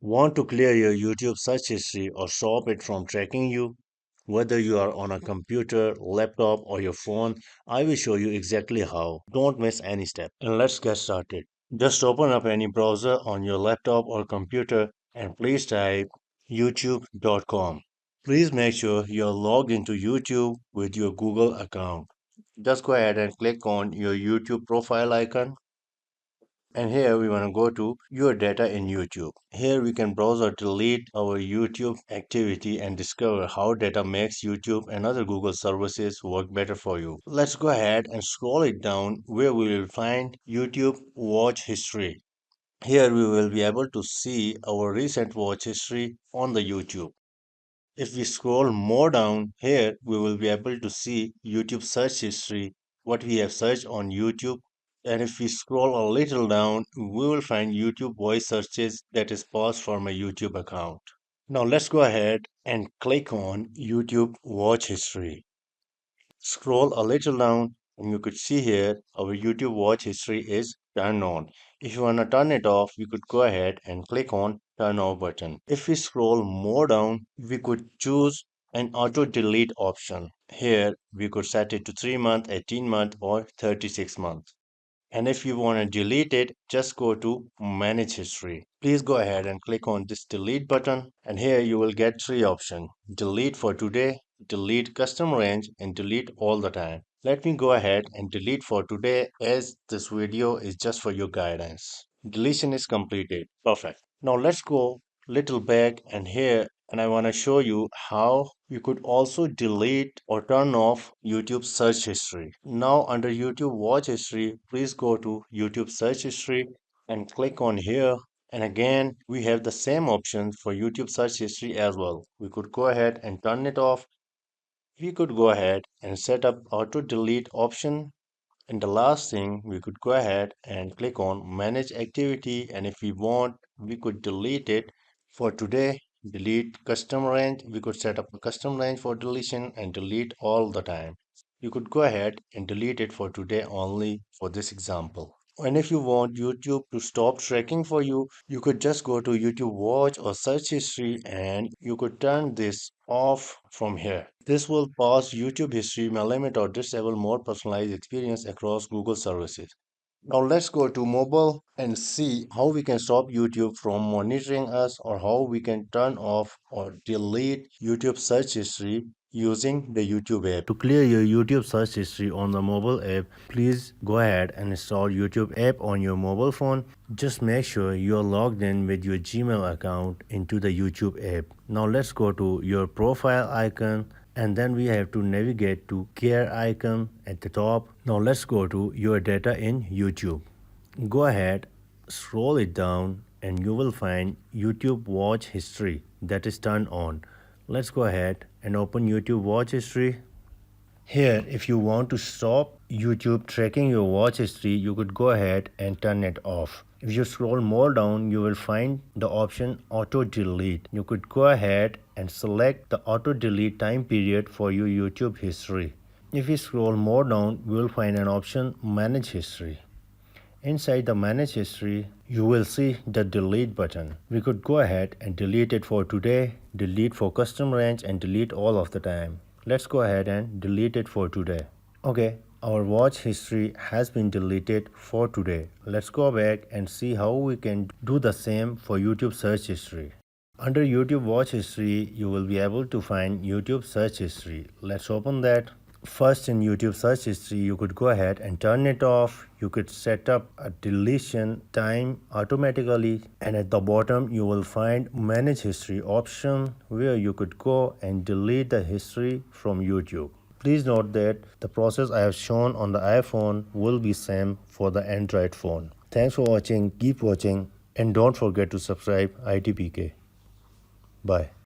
Want to clear your YouTube search history or stop it from tracking you? Whether you are on a computer, laptop, or your phone, I will show you exactly how. Don't miss any step. And let's get started. Just open up any browser on your laptop or computer and please type youtube.com. Please make sure you're logged into YouTube with your Google account. Just go ahead and click on your YouTube profile icon, and here we want to go to your data in YouTube. Here we can browse or delete our YouTube activity and discover how data makes YouTube and other Google services work better for you. Let's go ahead and scroll it down where we will find YouTube watch history. Here we will be able to see our recent watch history on the YouTube. If we scroll more down here, we will be able to see YouTube search history, what we have searched on YouTube. And if we scroll a little down, we will find YouTube voice searches that is paused for my YouTube account. Now let's go ahead and click on YouTube watch history. Scroll a little down and you could see here our YouTube watch history is turned on. If you want to turn it off, you could go ahead and click on turn off button. If we scroll more down, we could choose an auto delete option. Here we could set it to 3 month, 18 month or 36 months. And if you want to delete it, just go to manage history. Please go ahead and click on this delete button. And here you will get three options: delete for today, delete custom range, and delete all the time. Let me go ahead and delete for today as this video is just for your guidance. Deletion is completed. Perfect. Now let's go little back and here and I want to show you how you could also delete or turn off YouTube search history. Now under YouTube watch history, please go to YouTube search history and click on here. And again, we have the same option for YouTube search history as well. We could go ahead and turn it off. We could go ahead and set up auto delete option, and the last thing, we could go ahead and click on manage activity. And if we want, we could delete it for today. Delete custom range. We could set up a custom range for deletion and delete all the time. You could go ahead and delete it for today only for this example. And if you want YouTube to stop tracking for you, you could just go to YouTube Watch or Search History and you could turn this off from here. This will pause YouTube history, may limit or disable more personalized experience across Google services. Now let's go to mobile and see how we can stop YouTube from monitoring us or how we can turn off or delete YouTube search history using the YouTube app. To clear your YouTube search history on the mobile app, please go ahead and install YouTube app on your mobile phone. Just make sure you're logged in with your Gmail account into the YouTube app. Now let's go to your profile icon and then we have to navigate to gear icon at the top. Now let's go to your data in YouTube. Go ahead, scroll it down and you will find YouTube watch history that is turned on. Let's go ahead and open YouTube watch history. Here, if you want to stop YouTube tracking your watch history, you could go ahead and turn it off. If you scroll more down, you will find the option auto delete. You could go ahead and select the auto delete time period for your YouTube history. If you scroll more down, we will find an option manage history. Inside the manage history, you will see the delete button. We could go ahead and delete it for today, delete for custom range and delete all of the time. Let's go ahead and delete it for today. Okay, our watch history has been deleted for today. Let's go back and see how we can do the same for YouTube search history. Under YouTube watch history, you will be able to find YouTube search history. Let's open that. First, in YouTube search history, you could go ahead and turn it off. You could set up a deletion time automatically, and at the bottom you will find manage history option where you could go and delete the history from YouTube. Please note that the process I have shown on the iPhone will be same for the Android phone. Thanks for watching, keep watching, and don't forget to subscribe ITPK. Bye.